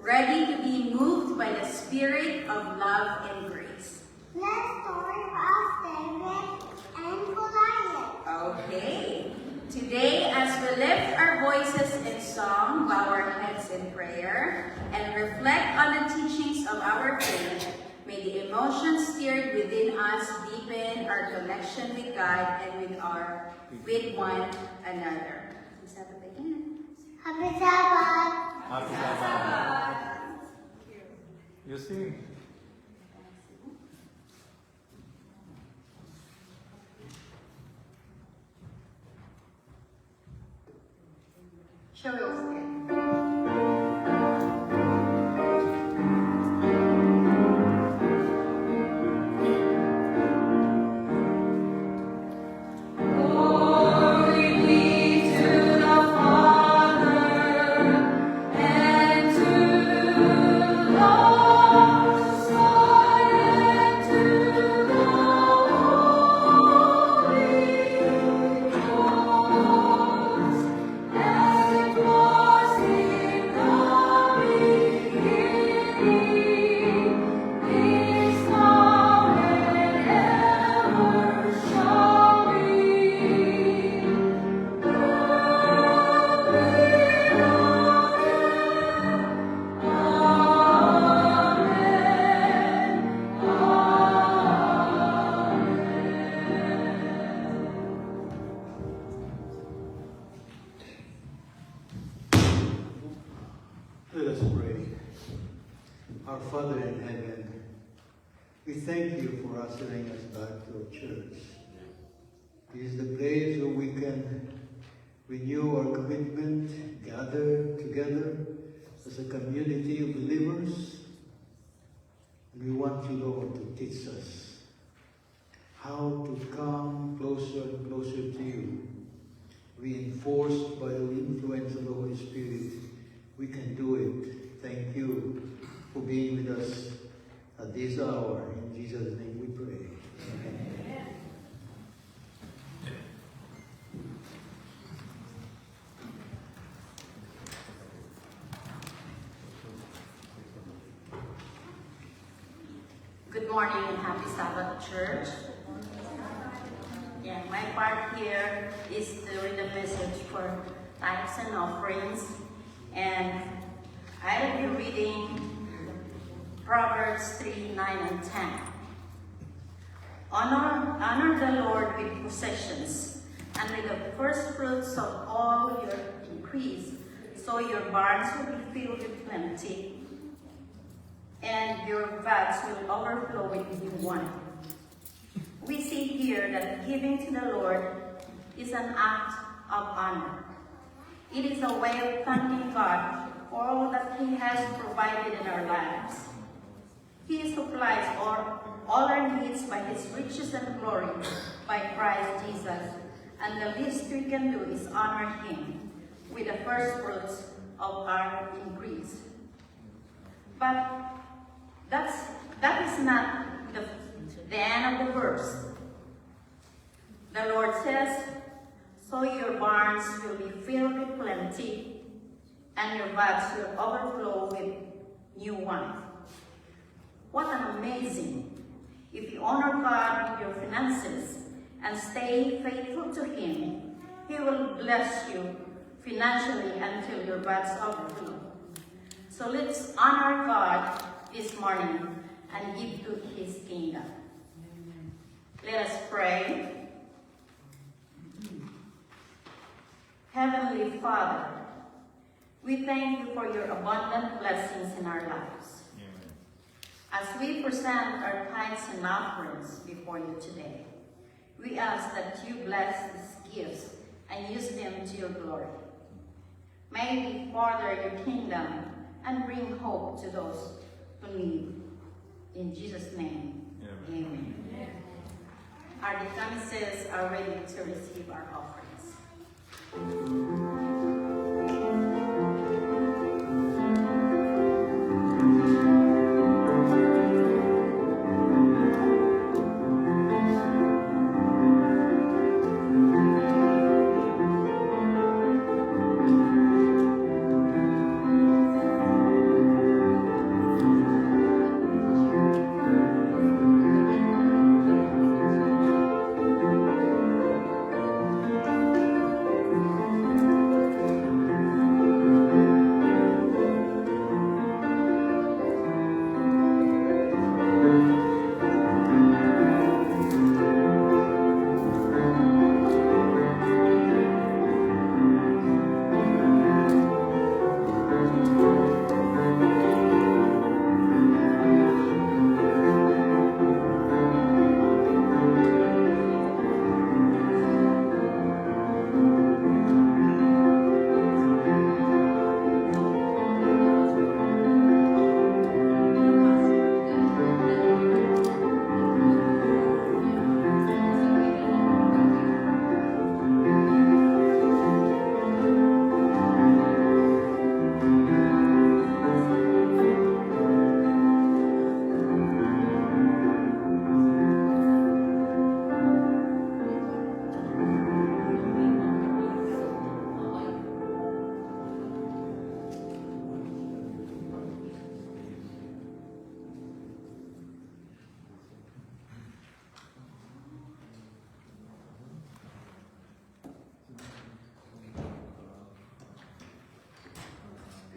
ready to be moved by the spirit of love and grace. Let's story of David and Goliath. Okay. Today, as we lift our voices in song, bow our heads in prayer, and reflect on the teachings of our faith, may the emotions stirred within us deepen our connection with God and with one another. Let's have a begin. Happy Sabbath. Happy Sabbath. You sing. Shall we all stand? Let us pray. Our Father in heaven, we thank you for ushering us back to our church. It is the place where we can renew our commitment, gather together as a community of believers. And we want you, Lord, to teach us how to come closer and closer to you. Reinforced by the influence of the Holy Spirit, we can do it. Thank you for being with us at this hour. In Jesus' name we pray. Amen. Good morning and happy Sabbath, church. Yeah, my part here is to read a message for tithes and offerings. And I will be reading Proverbs 3, 9, and 10. Honor the Lord with possessions and with the first fruits of all your increase, so your barns will be filled with plenty, and your vats will overflow with new wine. We see here that giving to the Lord is an act of honor. It is a way of thanking God for all that He has provided in our lives. He supplies all our needs by His riches and glory by Christ Jesus, and the least we can do is honor Him with the first fruits of our increase. But that is not the end of the verse. The Lord says, so your barns will be filled with plenty, and your vats will overflow with new wine. What an amazing! If you honor God with your finances and stay faithful to Him, He will bless you financially until your vats overflow. So let's honor God this morning and give to His kingdom. Let us pray. Heavenly Father, we thank you for your abundant blessings in our lives. Amen. As we present our tithes and offerings before you today, we ask that you bless these gifts and use them to your glory. May we further your kingdom and bring hope to those who need. In Jesus' name, amen. Our deaconesses are ready to receive our offerings.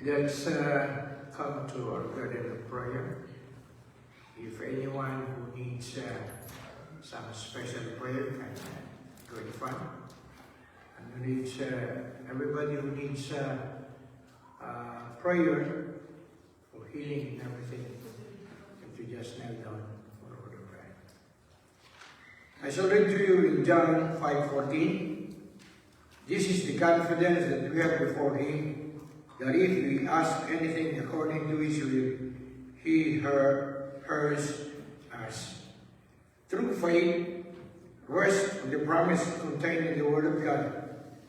Let's come to our garden of prayer. If anyone who needs some special prayer can go in front. And who needs, everybody who needs prayer for healing and everything, if you just kneel down for a word of prayer. I shall read to you in John 5:14. This is the confidence that we have before Him, that if we ask anything according to His will, He hears us. Through faith, rest on the promise contained in the Word of God,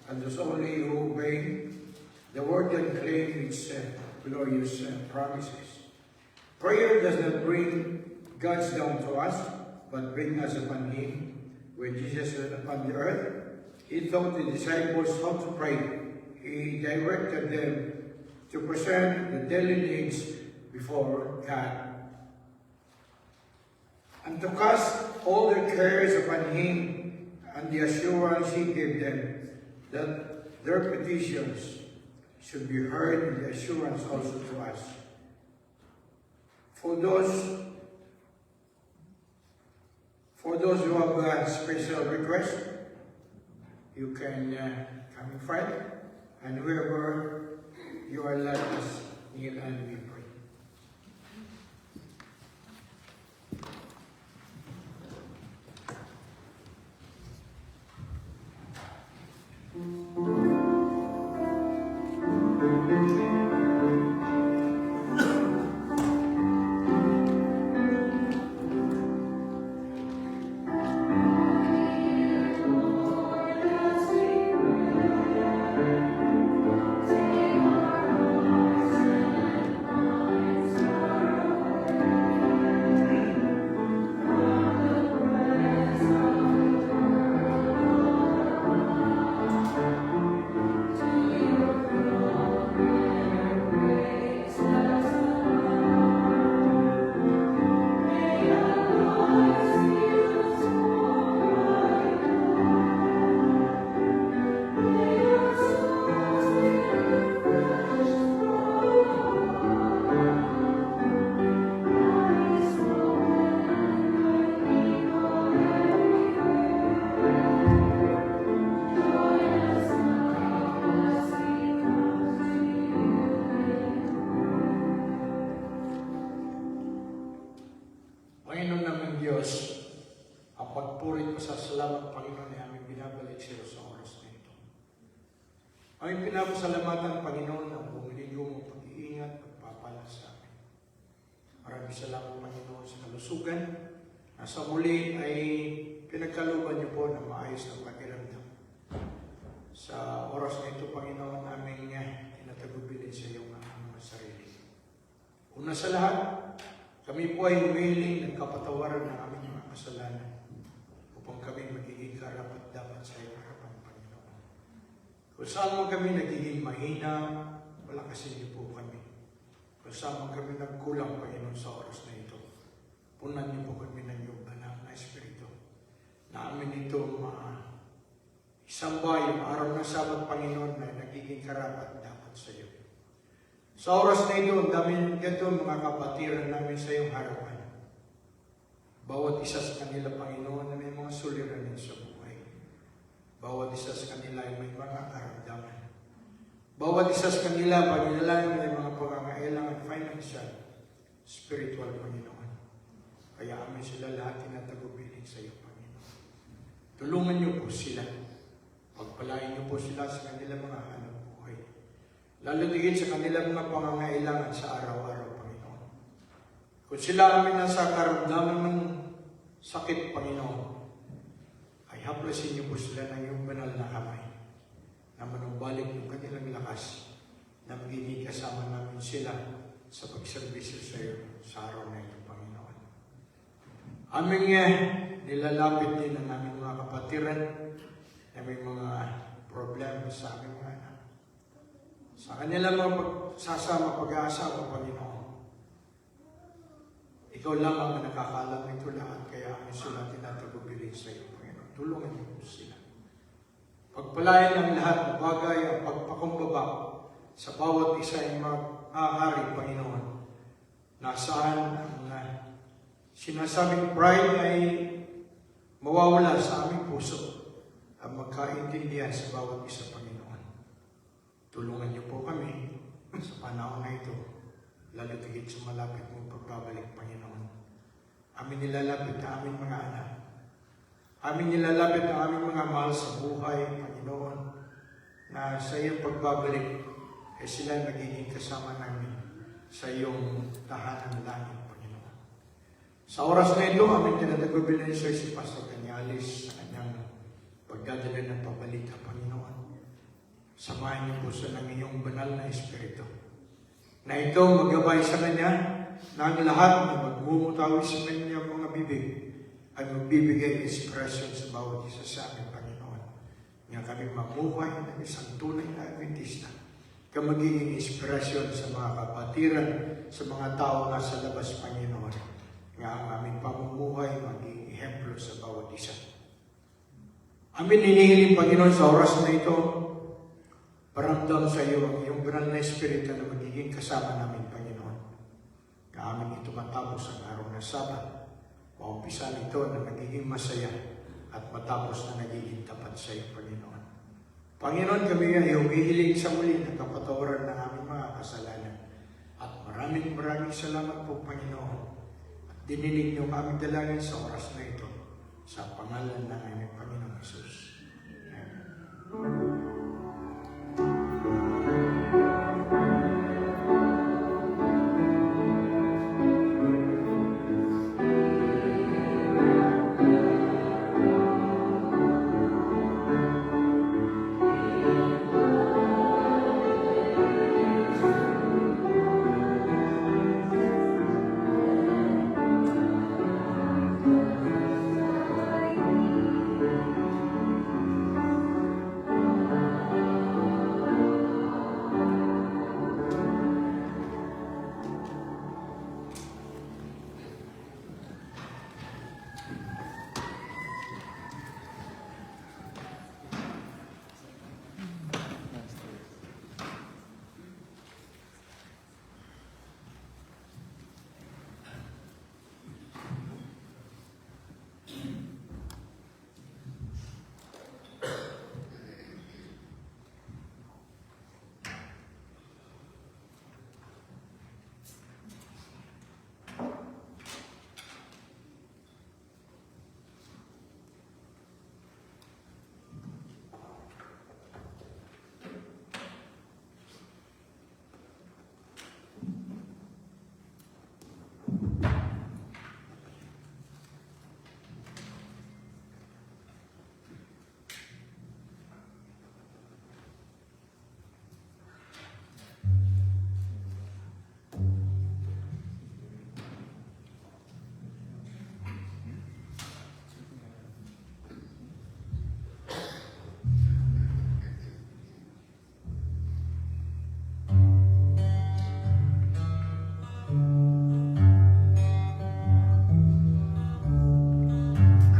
and those only who obey the Word and claim its glorious promises. Prayer does not bring God's down to us, but bring us upon Him. When Jesus was upon the earth, He taught the disciples how to pray. He directed them to present the daily needs before God, and to cast all their cares upon Him, and the assurance He gave them that their petitions should be heard, and the assurance also to us. For those who have a special request, you can come in front, and whoever you are, let us kneel and we pray. Panginoon namin Diyos, ang pagpuri ko sa salamat, Panginoon, ay aming binabalik sa iyo sa oras na ito. Aming pinapasalamatan, Panginoon, ang bumiligo mong pag-iingat, pagpapala sa amin. Maraming salamat, Panginoon, sa kalusugan, na sa muli ay pinagkaluban niyo po ng maayos na pakiramdam. Sa oras na ito, Panginoon, aming tinatagubilin sa iyo ang aming sarili. Una sa lahat, kami po ay humihiling ng kapatawaran ng aming mga kasalanan upang kami magiging karapat-dapat sa iyong harapan, Panginoon. Kung saan mo kami nagiging mahina, palakasin niyo po kami. Kung saan mo kami nagkulang, Panginoon, sa oras na ito, punan niyo po kami ng iyong banal na Espiritu, na amin ito isamba yung araw ng Sabat, Panginoon, na nagiging karapat-dapat sa iyo. Sa oras na ito, ang dami ganito mga kapatiran namin sa iyong harapan. Bawat isa sa kanila, Panginoon, na may mga suliranin sa buhay. Bawat isa sa kanila ay may mga karamdaman. Bawat isa sa kanila, Panginoon, may mga pangangailangan financial, spiritual, Panginoon. Kaya amin sila lahat tinatagubilin sa iyo, Panginoon. Tulungan niyo po sila. Pagpalain niyo po sila sa kanilang mga hanap buhay. Lalo digit sa kanilang mga pangangailangan sa araw-araw, Panginoon. Kung sila amin nasa karamdaman ng sakit, Panginoon, ay haplasin niyo po sila ng iyong banal na kamay na manumbalik yung kanilang lakas na magiging kasama namin sila sa pagserbisyo sa iyo sa araw na ito, Panginoon. Aming nilalapit din ang aming mga kapatiran na may mga problema sa aming mga anak. Sa kanilang mga pagsasama, pag-aasawa, Panginoon. Ikaw lang ang nakakalam nito lahat, kaya kami sila tinatagubilin sa iyo, Panginoon. Tulungan niyo po sila. Pagpalayan ng lahat ng bagay ang pagpakumbaba sa bawat isa ay maaari, Panginoon, nasaan ang sinasabing pride ay mawawala sa aming puso at magkaintindihan sa bawat isa, Panginoon. Tulungan niyo po kami sa panahon na ito, lalo tigit sa malapit mong pagbabalik, Panginoon. Amin nilalapit ang aming mga anak. Amin nilalapit ang aming mga mahal sa buhay, Panginoon, na sa iyong pagbabalik ay sila magiging kasama namin sa iyong tahanan langit, Panginoon. Sa oras na ito, amin tinatagubilin si Pastor Cañales sa kanyang pagdadala ng pabalita, Panginoon. Samahan niyo po sa ng iyong banal na Espiritu, na ito maggabay sa kanya na ang lahat na magmumutawi sa kanyang mga bibig ay magbibigay inspirasyon sa bawat isa sa amin, Panginoon. Nga kami mamuhay ng isang tunay na Adventista, ka magiging inspirasyon sa mga kapatiran, sa mga tao na sa labas, Panginoon. Nga ang aming pamumuhay magiging ehemplo sa bawat isa. Amin hinihiling, Panginoon, sa oras na ito, paramdam sa iyo ang iyong banal na Espiritu na magiging kasama namin, Panginoon. Amin ito matapos ang araw ng Sabat. Maumpisa nito na nagiging masaya at matapos na nagiging tapat sa iyo, Panginoon. Panginoon, kami ay humihiling sa muli na kapatawaran ng aming mga kasalanan. At maraming salamat po, Panginoon. At dininig niyo ang aming dalangin sa oras na ito. Sa pangalan ng aming Panginoong Jesus. Amen.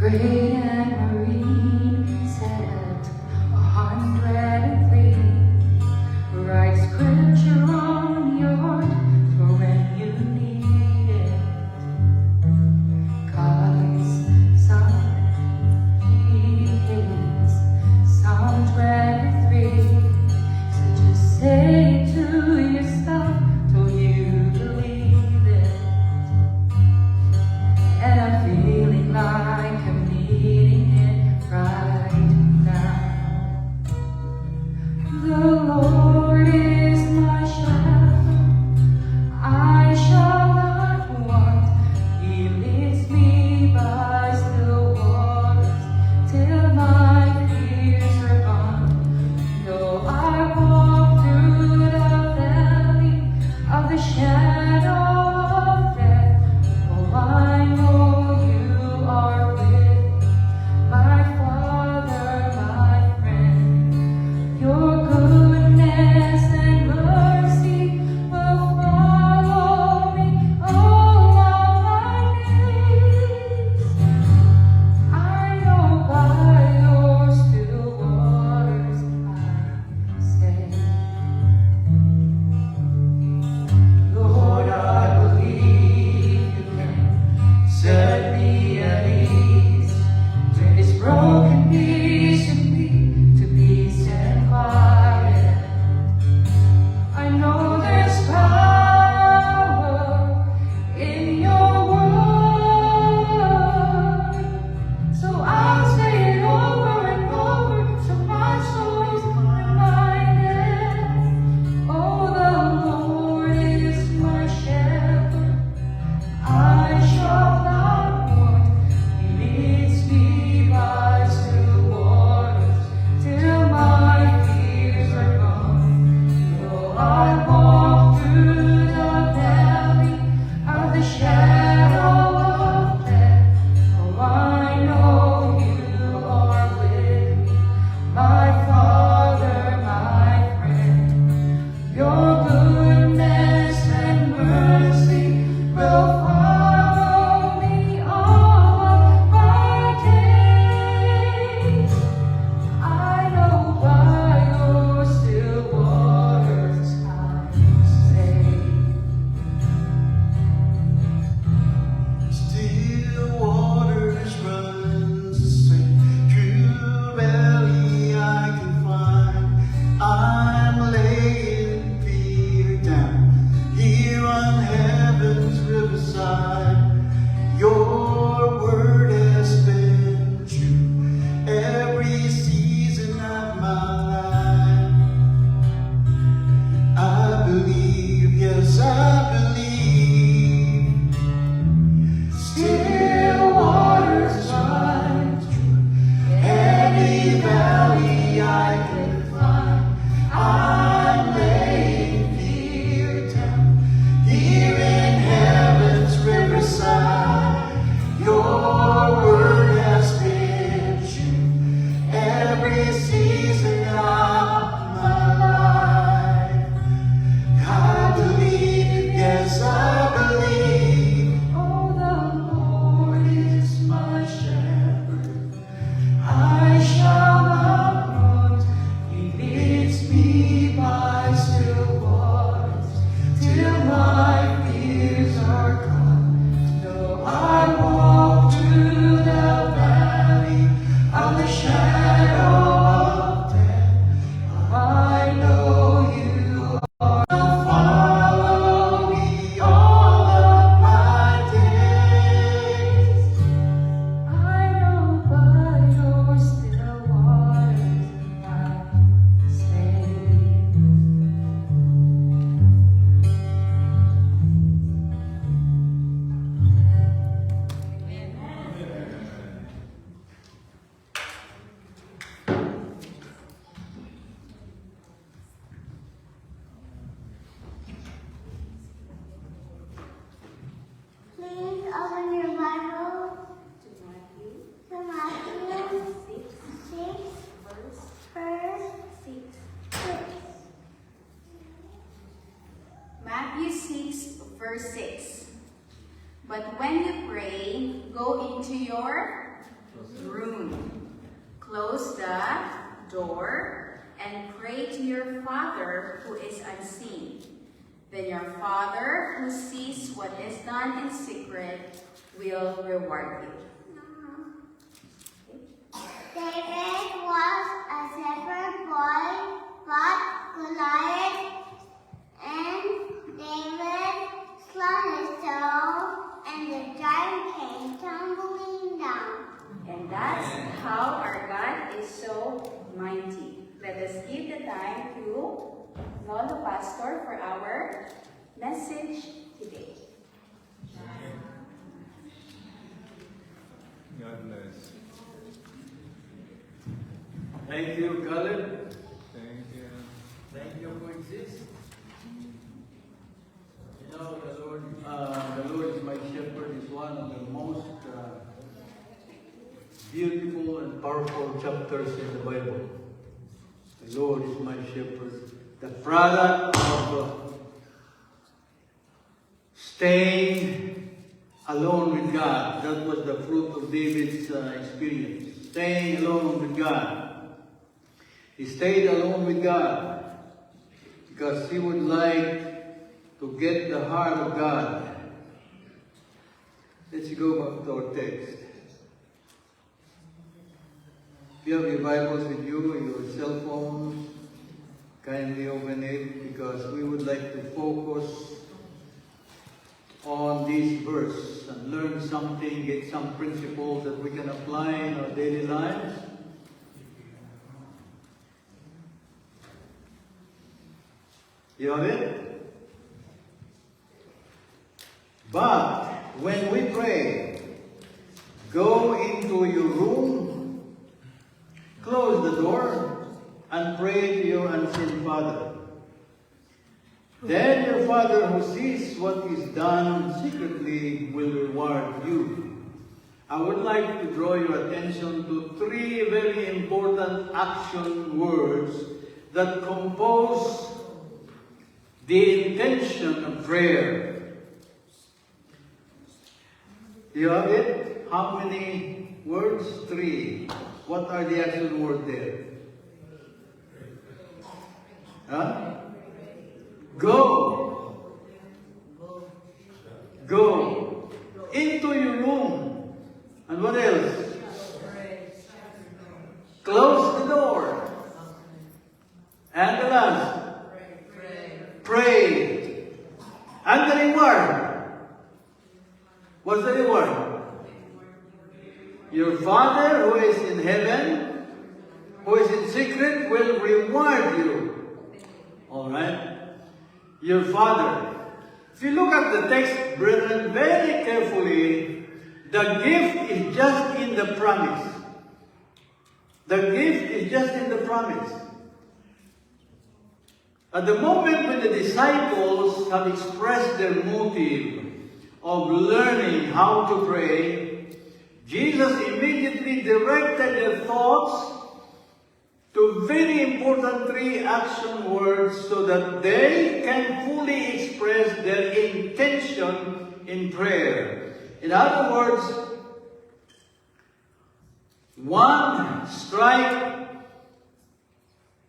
Great and marine set 103. Write scripture on your heart for when you need it. God's Son, He is Psalm 23. So just say to yourself till you believe it. And I'm feeling like I'm needing here in heaven's riverside. Your word has been true every season of my life. I believe, yes, I believe. Oh, the Lord is my shepherd. I shall not want. He leads me by still waters till my fears are gone. Though I walk through the valley of the shadow of death, I know you are follow me all of my days. I know by your still waters I stay. Please open your Bible To Matthew to Matthew 6, verse verse 6. 6. Matthew 6, verse 6. But when you pray, go into your room, close the door, and pray to your Father who is unseen. Then your Father who sees what is done in secret will reward you. David was a shepherd boy, but Goliath and David slung his toe, and the giant came tumbling down. And that's how our God is so mighty. Let us give the time to Lolo Pastor for our message today. God bless. Thank you, Caleb. Thank you. Thank you for existing. You know, the Lord is my shepherd is one of the most beautiful and powerful chapters in the Bible. The Lord is my shepherd. The product of staying alone with God. That was the fruit of David's experience. Staying alone with God. He stayed alone with God because he would like to get the heart of God. Let's go back to our text. If you have your Bibles with you, your cell phones, kindly open it because we would like to focus on this verse and learn something, get some principles that we can apply in our daily lives. You have it? But when we pray, go into your room, close the door, and pray to your unseen Father. Then your Father who sees what is done secretly will reward you. I would like to draw your attention to three very important action words that compose the intention of prayer. You have it? How many words? Three. What are the action words there? Huh? Go. Go. Into your room. And what else? Close the door. And the last? Pray. And the reward. What's the reward? Your Father who is in heaven, who is in secret, will reward you. Alright? Your Father. If you look at the text, brethren, very carefully, the gift is just in the promise. The gift is just in the promise. At the moment when the disciples have expressed their motive of learning how to pray, Jesus immediately directed their thoughts to very important 3 action words so that they can fully express their intention in prayer. In other words, 1, strike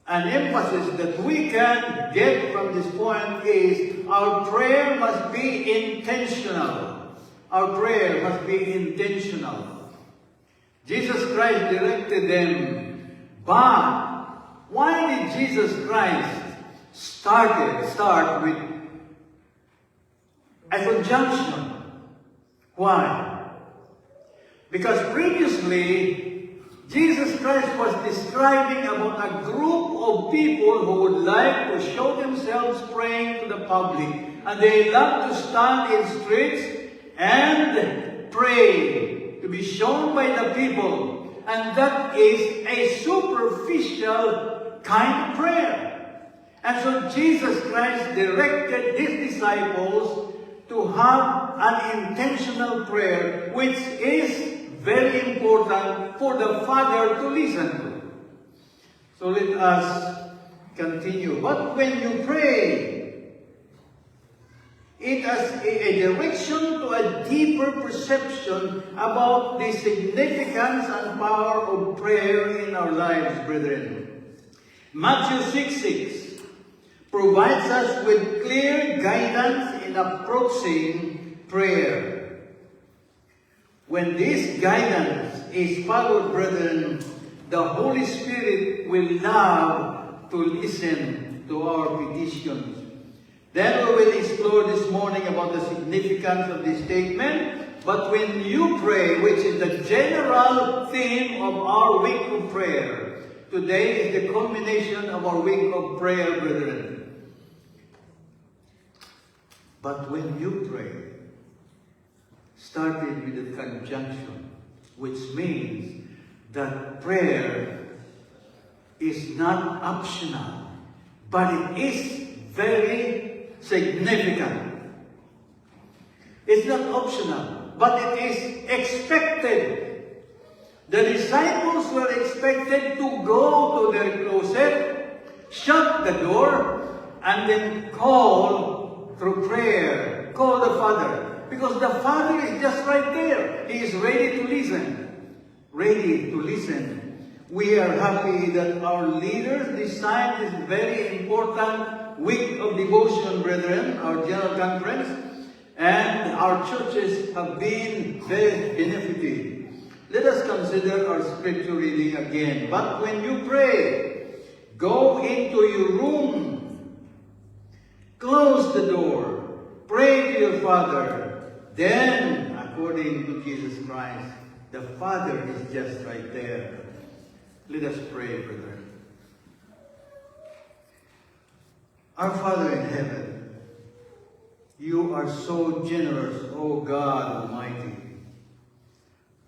an emphasis that we can get from this point is our prayer must be intentional. Our prayer must be intentional. Jesus Christ directed them, but why did Jesus Christ start with a conjunction? Why? Because previously, Jesus Christ was describing about a group of people who would like to show themselves praying to the public. And they love to stand in streets and pray, to be shown by the people. And that is a superficial kind of prayer. And so Jesus Christ directed His disciples to have an intentional prayer, which is very important for the Father to listen to. So let us continue. But when you pray, it has a direction to a deeper perception about the significance and power of prayer in our lives, brethren. Matthew 6:6 provides us with clear guidance in approaching prayer. When this guidance is followed, brethren, the Holy Spirit will love to listen to our petitions. Then we will explore this morning about the significance of this statement. But when you pray, which is the general theme of our week of prayer, today is the culmination of our week of prayer, brethren. But when you pray, started with a conjunction, which means that prayer is not optional, but it is very significant. It's not optional, but it is expected. The disciples were expected to go to their closet, shut the door, and then call through prayer, call the Father. Because the Father is just right there. He is ready to listen. Ready to listen. We are happy that our leaders designed this very important week of devotion, brethren, our general conference, and our churches have been very benefited. Let us consider our scripture reading again. But when you pray, go into your room, close the door, pray to your Father. Then, according to Jesus Christ, the Father is just right there. Let us pray, brethren. Our Father in heaven, you are so generous, O God Almighty.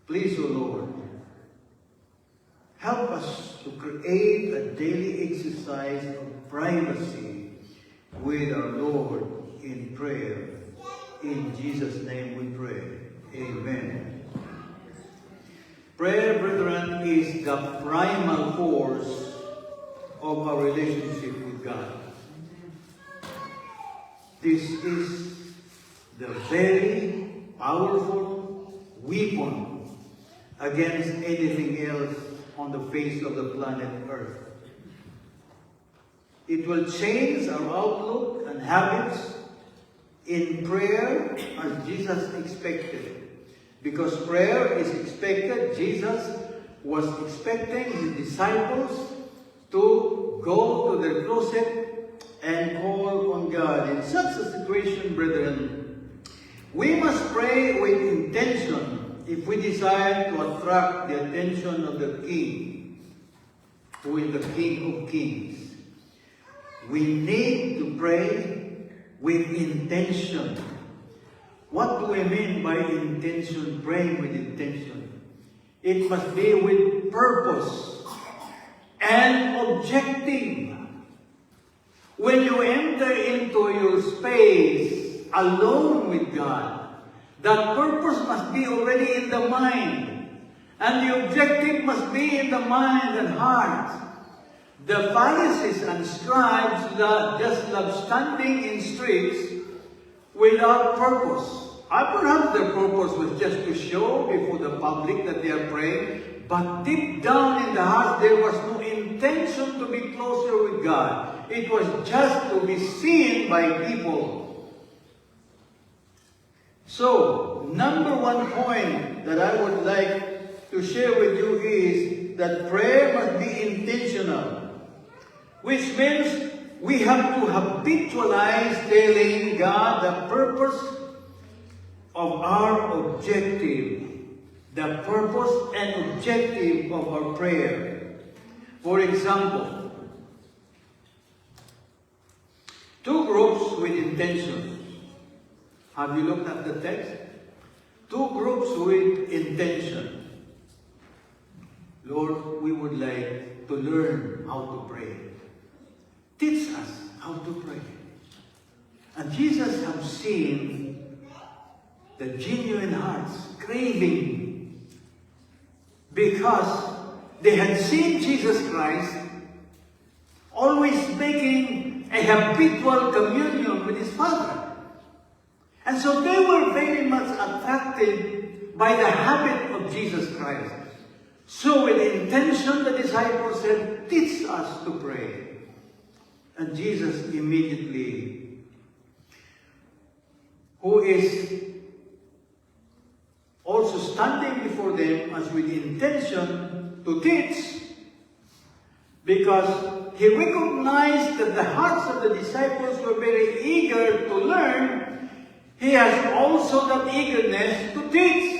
Please, O Lord, help us to create a daily exercise of privacy with our Lord in prayer. In Jesus' name we pray. Amen. Prayer, brethren, is the primal force of our relationship with God. This is the very powerful weapon against anything else on the face of the planet Earth. It will change our outlook and habits in prayer as Jesus expected. Because prayer is expected, Jesus was expecting his disciples to go to their closet and call on God. In such a situation, brethren, we must pray with intention if we desire to attract the attention of the King, who is the King of Kings. We need to pray with intention. What do we mean by intention? Praying with intention. It must be with purpose and objective. When you enter into your space alone with God, that purpose must be already in the mind. And the objective must be in the mind and heart. The Pharisees and scribes just love standing in streets without purpose. Perhaps their purpose was just to show before the public that they are praying, but deep down in the heart there was no intention to be closer with God. It was just to be seen by people. So, number one point that I would like to share with you is that prayer must be intentional, which means we have to habitualize telling God the purpose of our objective, the purpose and objective of our prayer. For example, two groups with intentions. Have you looked at the text? Two groups with intention. Lord, we would like to learn how to pray. Teach us how to pray. And Jesus has seen the genuine hearts craving, because they had seen Jesus Christ always making a habitual communion with his Father. And so they were very much attracted by the habit of Jesus Christ. So with intention, the disciples said, teach us to pray. And Jesus immediately, who is also standing before them as with intention to teach, because he recognized that the hearts of the disciples were very eager to learn, he has also that eagerness to teach.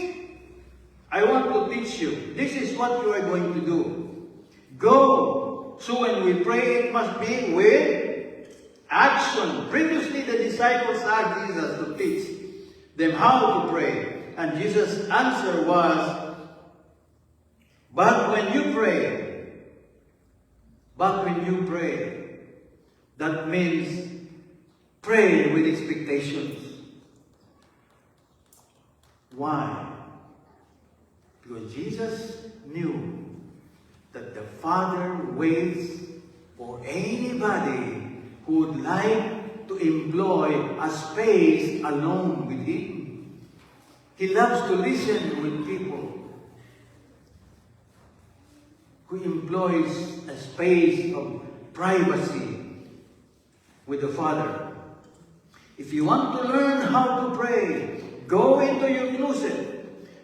I want to teach you. This is what you are going to do. Go. So when we pray, it must be with action. Previously, the disciples asked Jesus to teach them how to pray. And Jesus' answer was, but when you pray, that means pray with expectations. Why? Because Jesus knew that the Father waits for anybody who would like to employ a space alone with him. He loves to listen with people who employs a space of privacy with the Father. If you want to learn how to pray, go into your closet.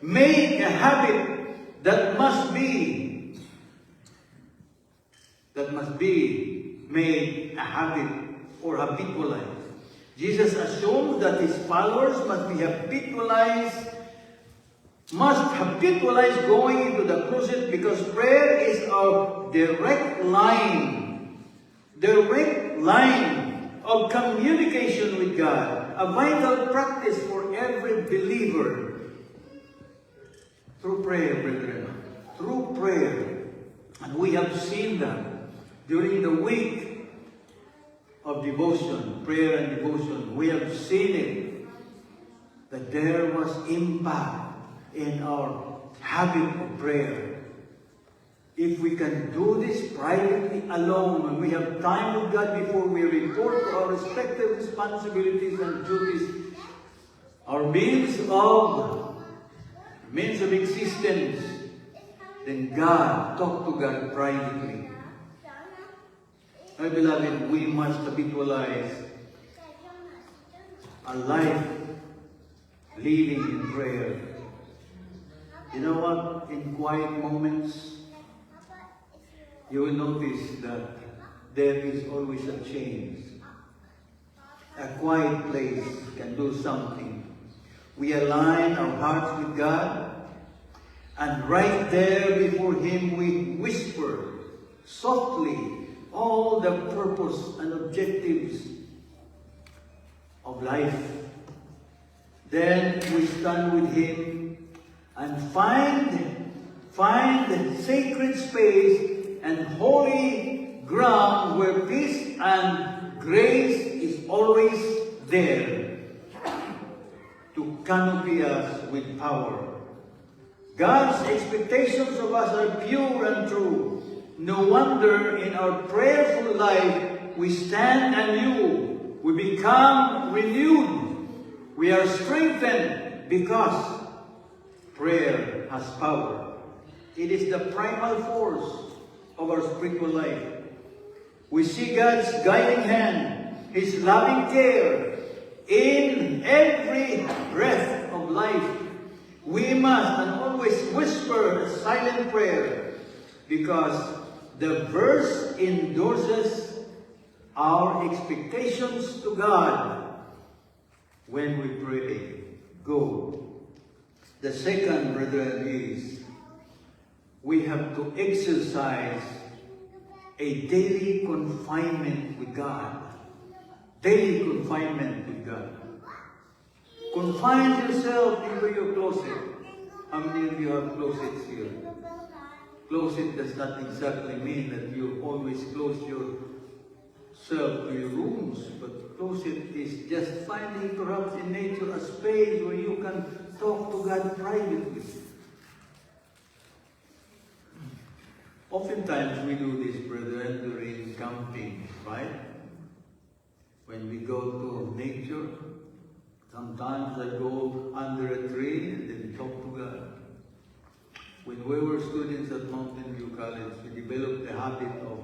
Make a habit that must be made a habit or habitualized. Jesus assumes that his followers must habitualize going into the closet, because prayer is our direct line of communication with God, a vital practice for every believer. Through prayer, brethren, through prayer. And we have seen that during the week of devotion, prayer and devotion. We have seen it, that there was impact in our habit of prayer. If we can do this privately alone, when we have time with God before we report to our respective responsibilities and duties, our means of existence, then talk to God privately. My beloved, we must habitualize a life living in prayer. You know what? In quiet moments, you will notice that there is always a change. A quiet place can do something. We align our hearts with God, and right there before Him we whisper softly all the purpose and objectives of life. Then we stand with Him and find sacred space and holy ground where peace and grace is always there to canopy us with power. God's expectations of us are pure and true. No wonder in our prayerful life we stand anew. We become renewed. We are strengthened because prayer has power. It is the primal force of our spiritual life. We see God's guiding hand, His loving care in every breath of life. We must and always whisper a silent prayer because the verse endorses our expectations to God when we pray. Go. The second, brethren, is we have to exercise a daily confinement with God. Daily confinement with God. Confine yourself into your closet. How many of you have closets here? Closet does not exactly mean that you always close yourself to your rooms, but closet is just finding perhaps in nature a space where you can talk to God privately. Oftentimes we do this, brethren, during camping, right? When we go to nature, sometimes I go under a tree and then talk to God. When we were students at Mountain View College, we developed the habit of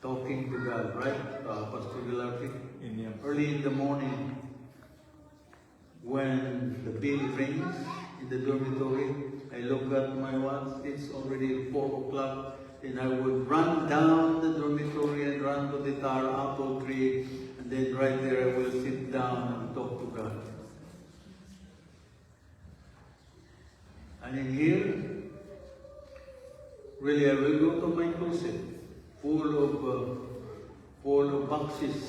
talking to God, right, Pastor Villarti? Early in the morning, when the bell rings in the dormitory, I look at my watch, it's already 4 o'clock, and I would run down the dormitory and run to the tar apple tree, and then right there I will sit down and talk to God. And in here, really I will go to my closet, full of boxes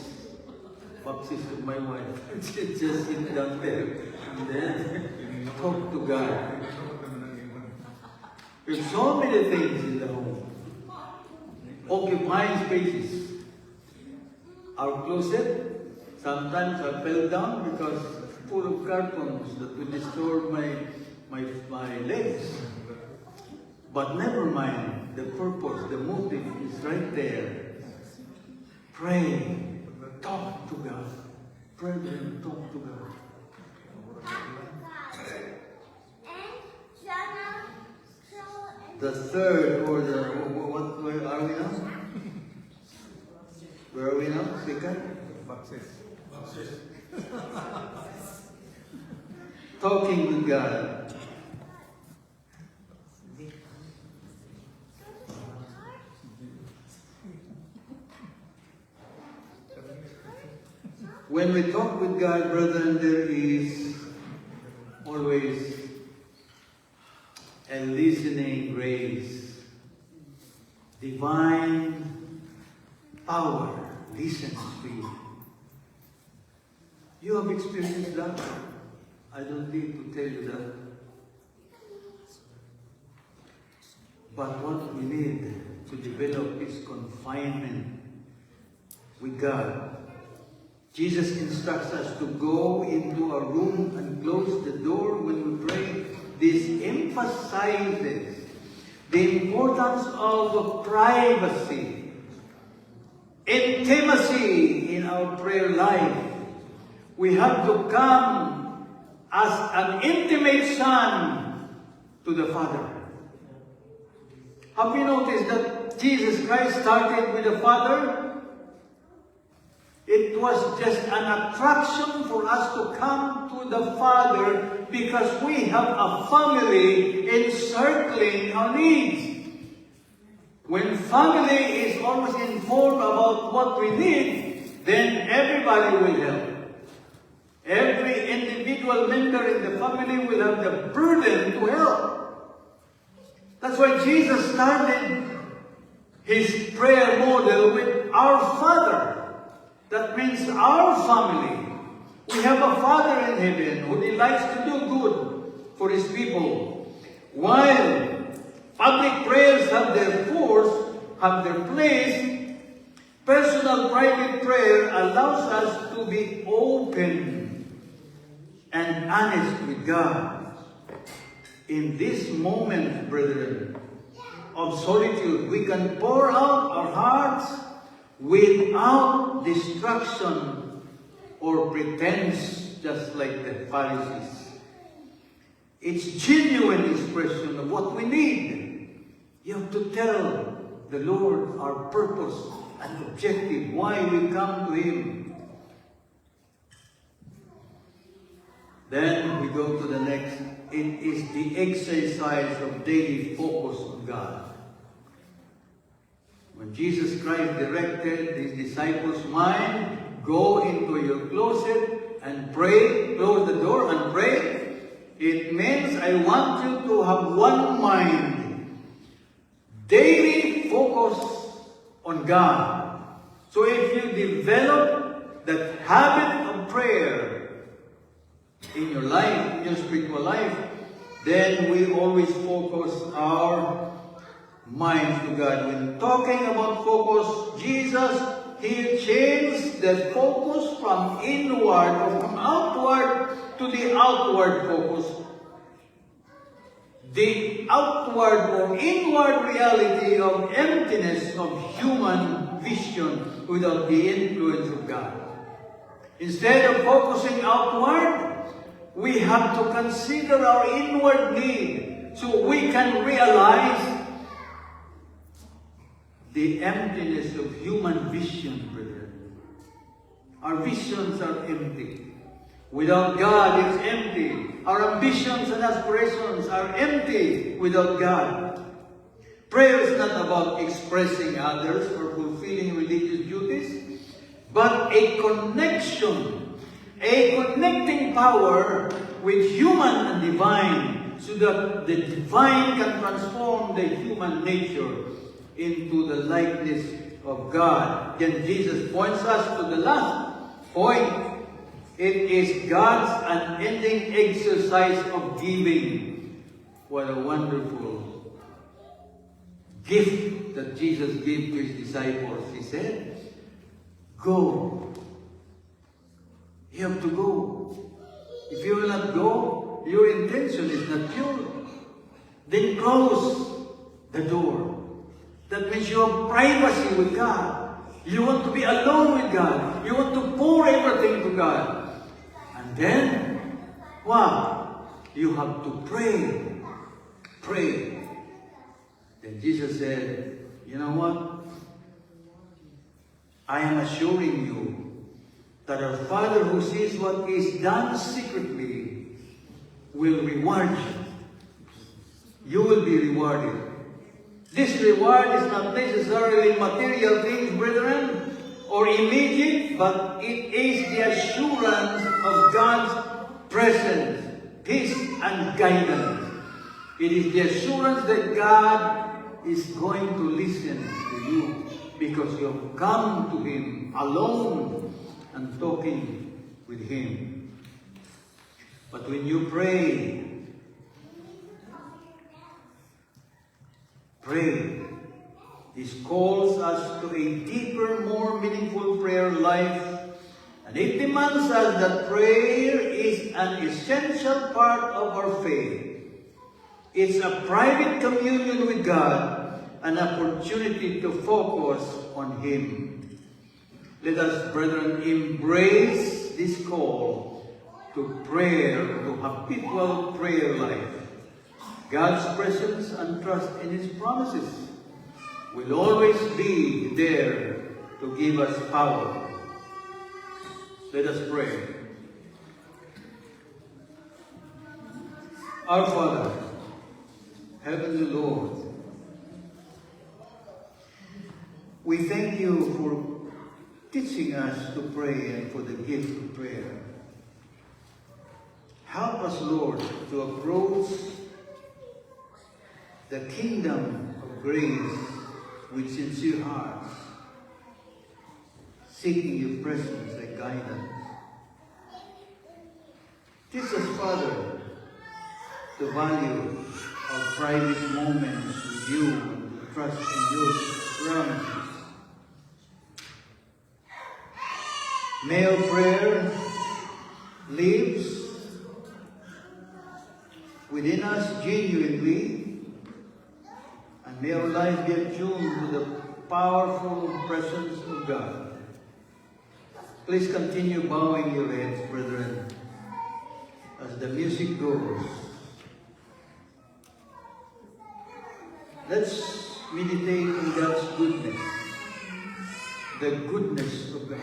of my wife. Just sit down there and then talk to God. There's so many things in the home. Occupying spaces. Our closet, sometimes I fell down because full of cartons that will disturb my legs. But never mind, the purpose, the motive is right there. Pray, talk to God. Pray and talk to God. The third order, where are we now? Where are we now? Second? Boxes. Talking with God. When we talk with God, brethren, there is always a listening grace. Divine power listens to you. You have experienced that? I don't need to tell you that. But what we need to develop is confinement with God. Jesus instructs us to go into a room and close the door when we pray. This emphasizes the importance of privacy, intimacy in our prayer life. We have to come as an intimate son to the Father. Have you noticed that Jesus Christ started with the Father? It was just an attraction for us to come to the Father because we have a family encircling our needs. When family is always informed about what we need, then everybody will help. Every individual member in the family will have the burden to help. That's why Jesus started His prayer model with our Father. That means our family. We have a Father in heaven who delights to do good for His people. While public prayers have their force, have their place, Personal private prayer allows us to be open and honest with God. In this moment, brethren, of solitude, we can pour out our hearts without distraction or pretense, just like the Pharisees. It's genuine expression of what we need. You have to tell the Lord our purpose and objective, why we come to Him. Then we go to the next. It is the exercise of daily focus on God. When Jesus Christ directed His disciples' mind, go into your closet and pray, close the door and pray, it means I want you to have one mind. Daily focus on God. So if you develop that habit of prayer in your life, in your spiritual life, then we always focus our minds to God. When talking about focus, Jesus, He changed the focus from inward or from outward to the outward focus. The outward or inward reality of emptiness of human vision without the influence of God. Instead of focusing outward, we have to consider our inward need so we can realize the emptiness of human vision, brethren. Our visions are empty. Without God, it's empty. Our ambitions and aspirations are empty without God. Prayer is not about expressing others or fulfilling religious duties, but a connection, a connecting power with human and divine, so that the divine can transform the human nature into the likeness of God. Then Jesus points us to the last point. It is God's unending exercise of giving. What a wonderful gift that Jesus gave to His disciples. He said, go. You have to go. If you will not go, your intention is not pure. Then close the door. That means you have privacy with God. You want to be alone with God. You want to pour everything to God. And then, wow, you have to pray. Pray. Then Jesus said, you know what? I am assuring you that our Father who sees what is done secretly will reward you. You will be rewarded. This reward is not necessarily material things, brethren, or immediate, but it is the assurance of God's presence, peace, and guidance. It is the assurance that God is going to listen to you because you have come to Him alone and talking with Him. But when you pray, this calls us to a deeper, more meaningful prayer life, and it demands us that prayer is an essential part of our faith. It's a private communion with God, an opportunity to focus on Him. Let us, brethren, embrace this call to prayer, to habitual prayer life. God's presence and trust in His promises will always be there to give us power. Let us pray. Our Father, Heavenly Lord, we thank You for teaching us to pray and for the gift of prayer. Help us, Lord, to approach the kingdom of grace with sincere hearts, seeking Your presence and guidance. Teach us, Father, the value of private moments with You and to trust in Your promises. May our prayer lives within us genuinely, and may our life be attuned to the powerful presence of God. Please continue bowing your heads, brethren, as the music goes. Let's meditate on God's goodness, the goodness of God.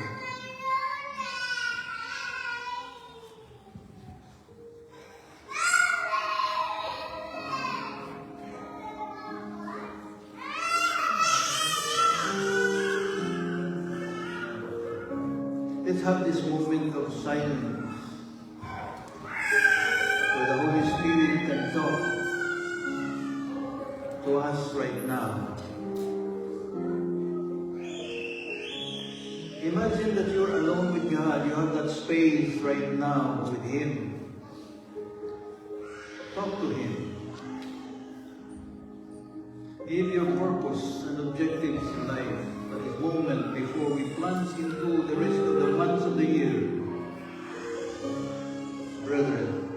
Let's have this moment of silence where the Holy Spirit can talk to us right now. Imagine that you're alone with God. You have that space right now with Him. Talk to Him. Give your purpose and objectives in life at this moment before we plunge into the rest of the months of the year. Brethren,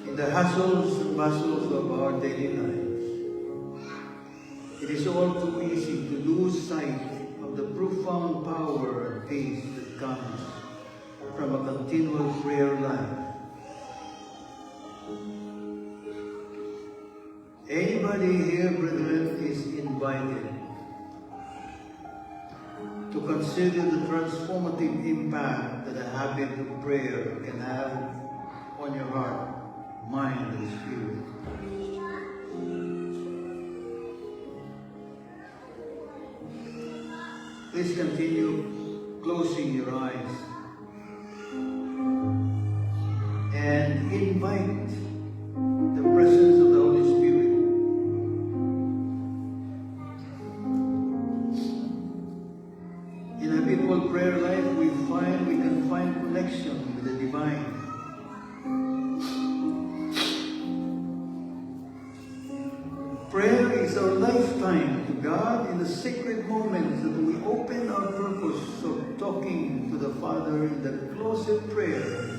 in the hassles and bustles of our daily lives, it is all too easy to lose sight of the profound power and peace that comes from a continual prayer life. Anybody here, brethren, is invited to consider the transformative impact that a habit of prayer can have on your heart, mind, and spirit. Please continue closing your eyes and invite the presence of the Holy Spirit. In habitual prayer life, we can find connection with the divine. Prayer is our lifetime to God in the sacred moments that we open our purpose of talking to the Father in the closet prayer.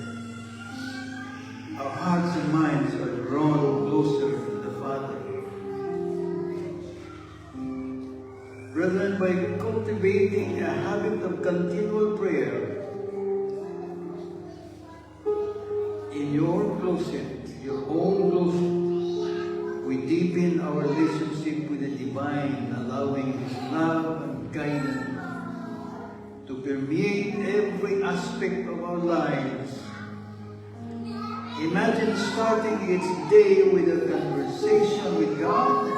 Our hearts and minds are drawn closer to the Father. Brethren, by cultivating a habit of continual prayer in your closet, your own closet, we deepen our relationship with the divine, allowing His love and guidance to permeate every aspect of our lives. Imagine starting each day with a conversation with God,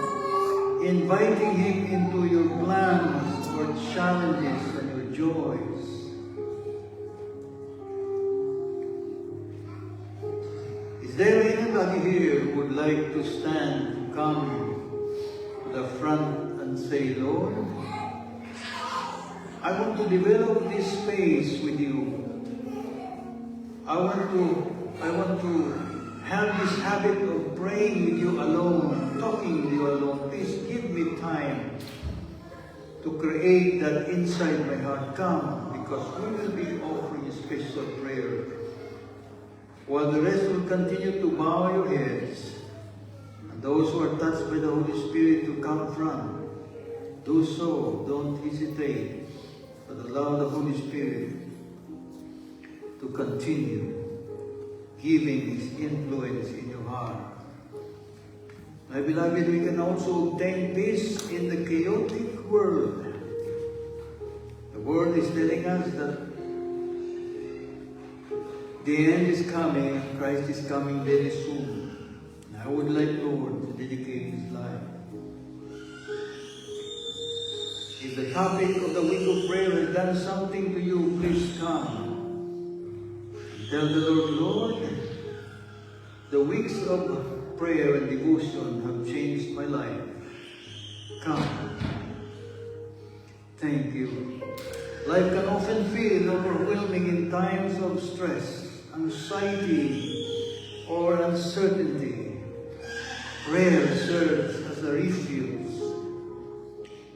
inviting Him into your plans or challenges and your joys. Is there anybody here who would like to stand, come to the front and say, Lord, I want to develop this space with you. I want to have this habit of praying with you alone, talking with you alone. Please give me time to create that inside my heart. Come, because we will be offering a special prayer. While the rest will continue to bow your heads, and those who are touched by the Holy Spirit to come front, do so. Don't hesitate, but allow the Holy Spirit to continue giving His influence in your heart. My beloved, we can also obtain peace in the chaotic world. The world is telling us that the end is coming, Christ is coming very soon. And I would like, Lord, to dedicate His life. If the topic of the week of prayer has done something to you, please come. Tell the Lord, Lord, the weeks of prayer and devotion have changed my life. Come. Thank you. Life can often feel overwhelming in times of stress, anxiety, or uncertainty. Prayer serves as a refuge.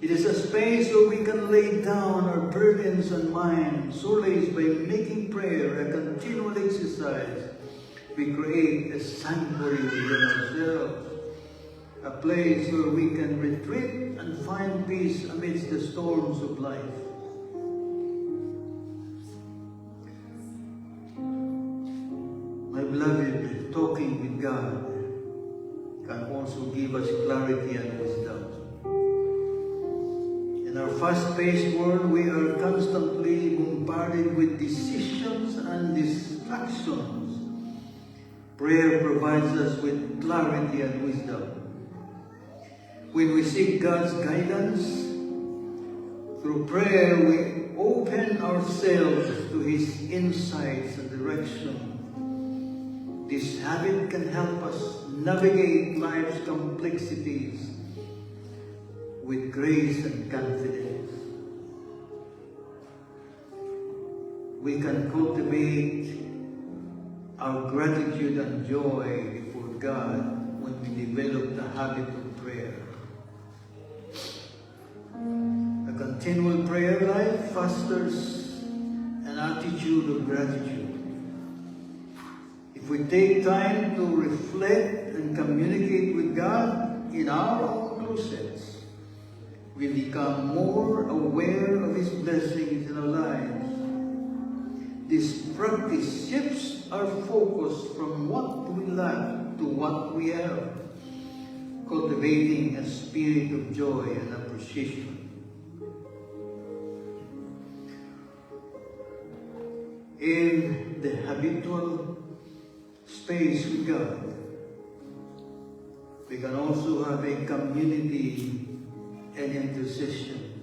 It is a space where we can lay down our burdens and minds, solace by making prayer a continual exercise. We create a sanctuary within ourselves, a place where we can retreat and find peace amidst the storms of life. My beloved, talking with God can also give us clarity and wisdom. In our fast-paced world, we are constantly bombarded with decisions and distractions. Prayer provides us with clarity and wisdom. When we seek God's guidance, through prayer we open ourselves to His insights and direction. This habit can help us navigate life's complexities with grace and confidence. We can cultivate our gratitude and joy before God when we develop the habit of prayer. A continual prayer life fosters an attitude of gratitude. If we take time to reflect and communicate with God in our own closets, we become more aware of His blessings in our lives. This practice shifts our focus from what we lack to what we have, cultivating a spirit of joy and appreciation. In the habitual space with God, we can also have a community and intercession.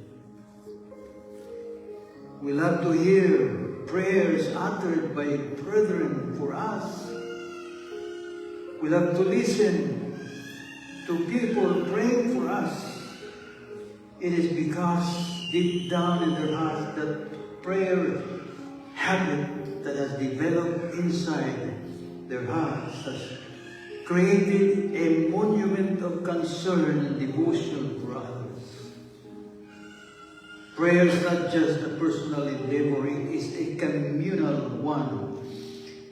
We love to hear prayers uttered by brethren for us. We love to listen to people praying for us. It is because deep down in their hearts that prayer habit that has developed inside their hearts has created a monument of concern and devotion for others. Prayer is not just a personal endeavor, it is a communal one.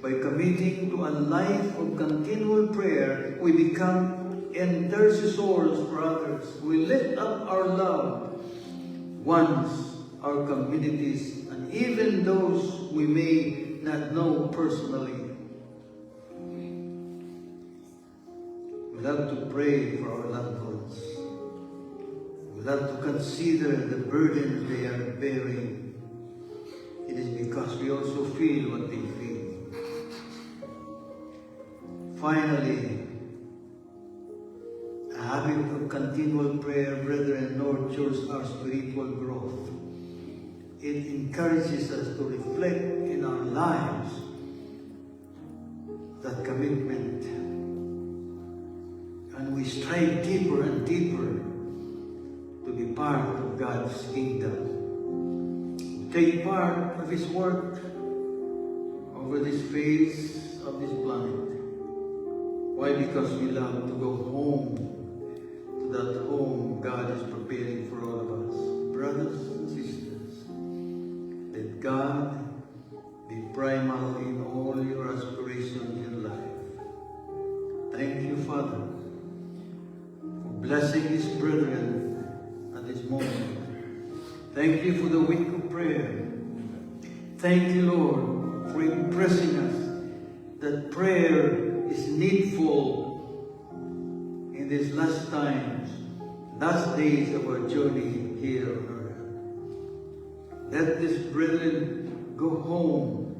By committing to a life of continual prayer, we become intercessors for others. We lift up our loved ones, our communities, and even those we may not know personally. We love to pray for our loved ones. We love to consider the burden they are bearing. It is because we also feel what they feel. Finally, a habit of continual prayer, brethren, nurtures our spiritual growth. It encourages us to reflect in our lives that commitment. And we strive deeper and deeper to be part of God's kingdom. Take part of His work over this face of this planet. Why? Because we love to go home, to that home God is preparing for all of us. Brothers and sisters, let God be primal in all your aspirations in life. Thank you, Father, for blessing His brethren at this moment. Thank you for the week of prayer. Thank you, Lord, for impressing us that prayer is needful in these last times, last days of our journey here on earth. Let these brethren go home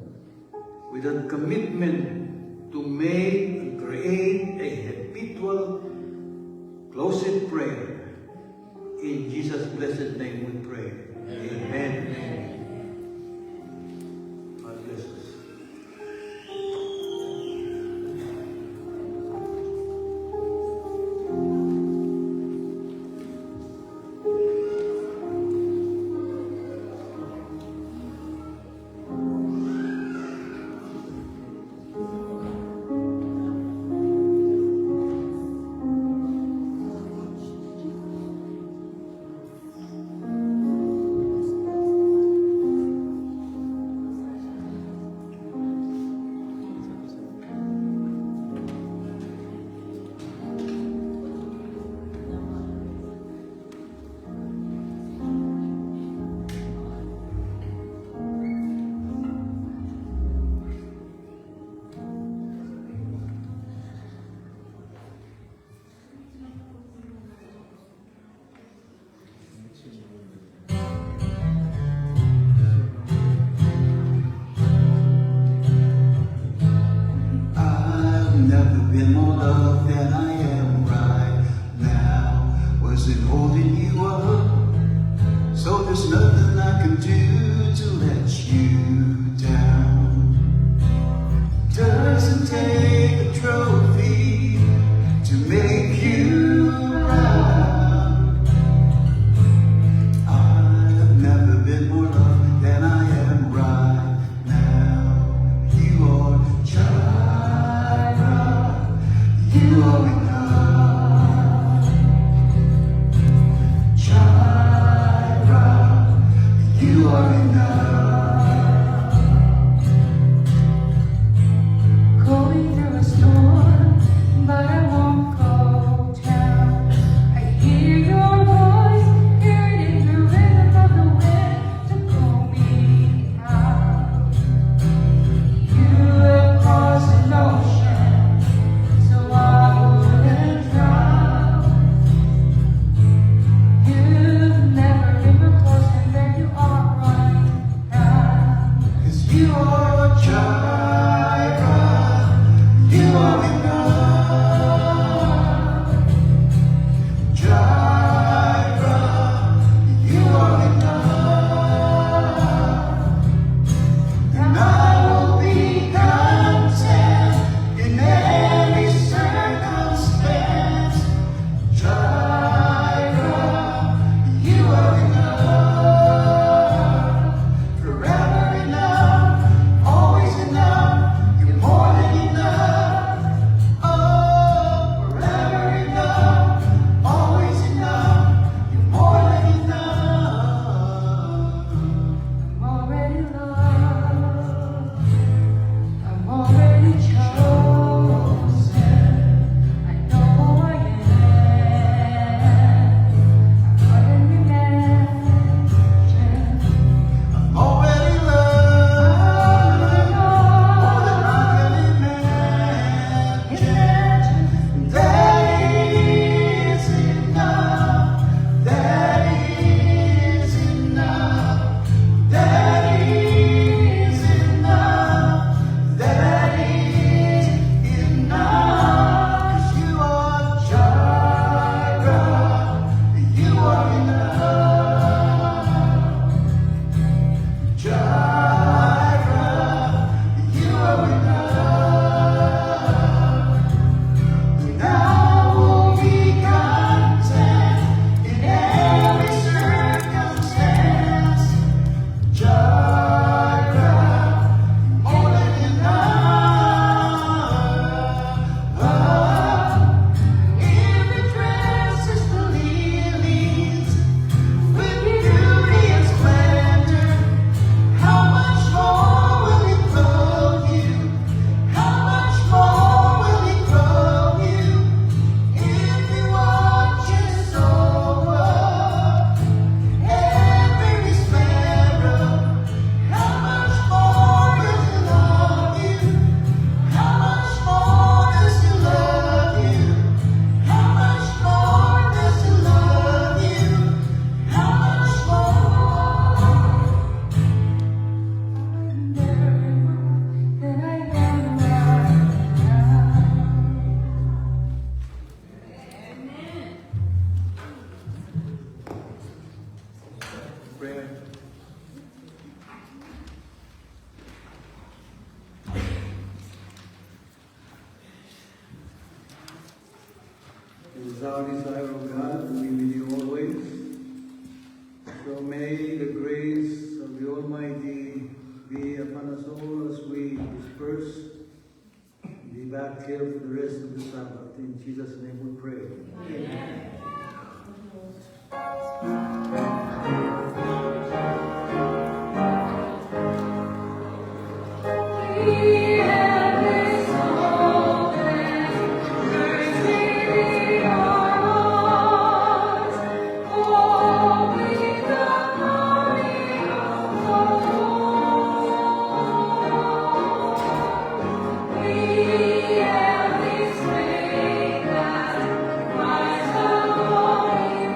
with a commitment to make and create a habitual closet prayer. In Jesus' blessed name we pray. Amen. God bless us. are enough. Going through a storm, but I won't go down. I hear your voice, hear it in the rhythm of the wind to call me out. You have crossed an ocean, so I wouldn't drown. You've never been close, and there you are right now. 'Cause you are Jireh, you are enough. Jireh, you are enough. And I will be content in every circumstance. Jireh, you are enough. Forever enough, always enough. You're more than enough. Oh, forever enough, always enough. You're more than enough. I'm already loved. I'm already chosen. I know who I am. I'm already imagined. I'm already loved, more than I can imagine. That is enough. That is enough. That is enough. That is enough. 'Cause you are Jireh, you are enough. Jireh, you are enough. And I will be content in every circumstance. Jireh, more than enough. If it dresses the lilies with beauty and splendor, how much more will He clothe you? How much more will He clothe you? If He watches over every sparrow, how much more does He love you? How much more does He love you? How much more does He love you? How much more? I've never been more than I am right now. Prayer. It is our desire, O God, to be with you always. So may the grace of the Almighty be upon us all as we disperse, be back here for the rest of the Sabbath. In Jesus' name we pray. We have this moment, mercy in our hearts, all with the coming of the Lord. We have this faith that Christ alone in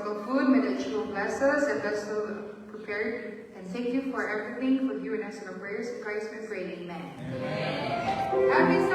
of food. May that you will bless us and bless the prepared. And thank you for everything, for hearing us in our prayers. In Christ we pray. Amen. Happy